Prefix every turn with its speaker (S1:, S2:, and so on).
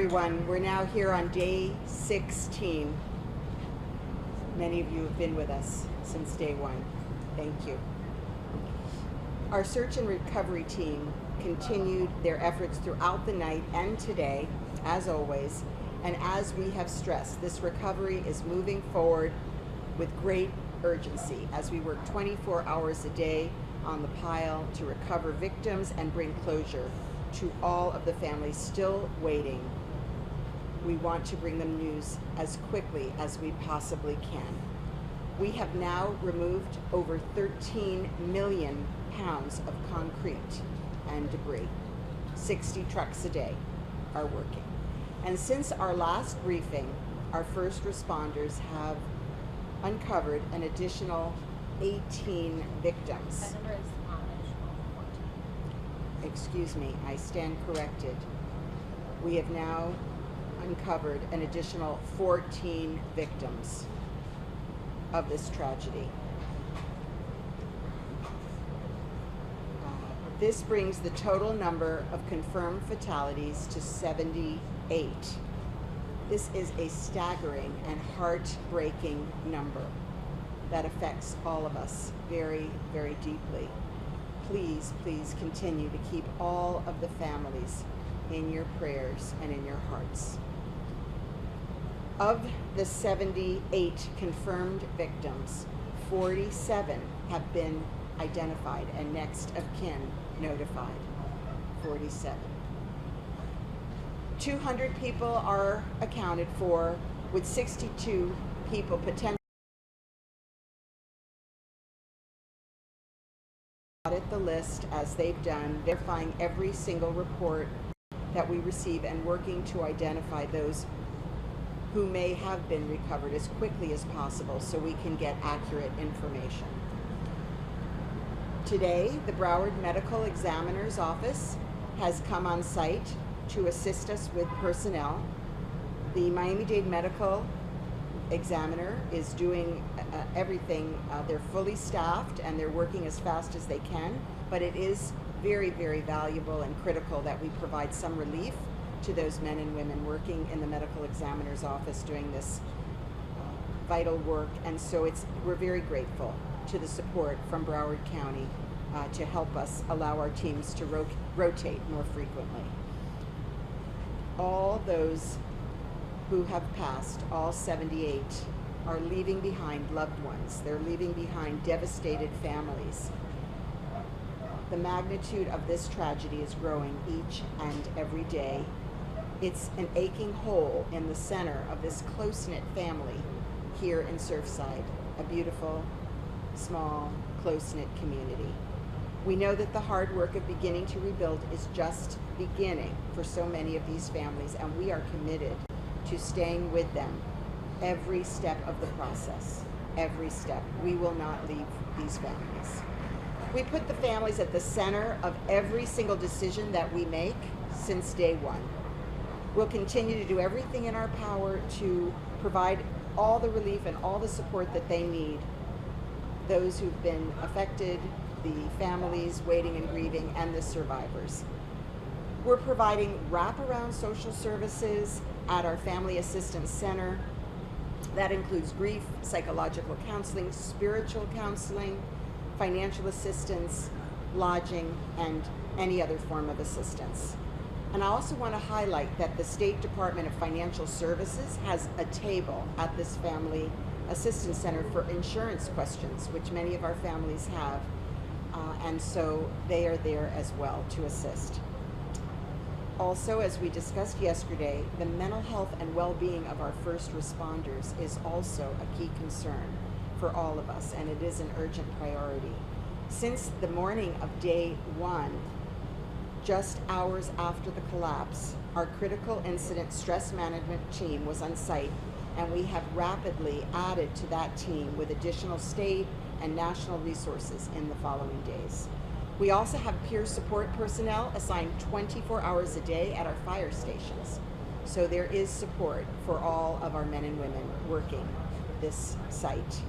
S1: everyone. We're now here on day 16. Many of you have been with us since day one. Thank you. Our search and recovery team continued their efforts throughout the night and today, as always. And as we have stressed, this recovery is moving forward with great urgency as we work 24 hours a day on the pile to recover victims and bring closure to all of the families still waiting. We want to bring them news as quickly as we possibly can. We have now removed over 13 million pounds of concrete and debris. 60 trucks a day are working. And since our last briefing, our first responders have uncovered an additional 18 victims.
S2: That number is additional 14.
S1: Excuse me, I stand corrected. We have now uncovered an additional 14 victims of this tragedy. This brings the total number of confirmed fatalities to 78. This is a staggering and heartbreaking number that affects all of us very, very deeply. Please, please continue to keep all of the families in your prayers and in your hearts. Of the 78 confirmed victims, 47 have been identified and next of kin notified. 47. 200 people are accounted for, with 62 people potentially audit the list as they've done, verifying every single report that we receive and working to identify those who may have been recovered as quickly as possible so we can get accurate information. Today, the Broward Medical Examiner's Office has come on site to assist us with personnel. The Miami-Dade Medical Examiner is doing everything. They're fully staffed and they're working as fast as they can, but it is very, very valuable and critical that we provide some relief to those men and women working in the medical examiner's office doing this vital work. And so we're very grateful to the support from Broward County to help us allow our teams to rotate more frequently. All those who have passed, all 78, are leaving behind loved ones. They're leaving behind devastated families. The magnitude of this tragedy is growing each and every day. It's an aching hole in the center of this close-knit family here in Surfside, a beautiful, small, close-knit community. We know that the hard work of beginning to rebuild is just beginning for so many of these families, and we are committed to staying with them every step of the process, every step. We will not leave these families. We put the families at the center of every single decision that we make since day one. We'll continue to do everything in our power to provide all the relief and all the support that they need. Those who've been affected, the families waiting and grieving, and the survivors. We're providing wraparound social services at our Family Assistance Center. That includes grief, psychological counseling, spiritual counseling, financial assistance, lodging, and any other form of assistance. And I also want to highlight that the State Department of Financial Services has a table at this Family Assistance Center for insurance questions, which many of our families have, and so they are there as well to assist. Also, as we discussed yesterday, the mental health and well-being of our first responders is also a key concern for all of us, and it is an urgent priority. Since the morning of day one, just hours after the collapse, our critical incident stress management team was on site, and we have rapidly added to that team with additional state and national resources in the following days. We also have peer support personnel assigned 24 hours a day at our fire stations. So there is support for all of our men and women working this site.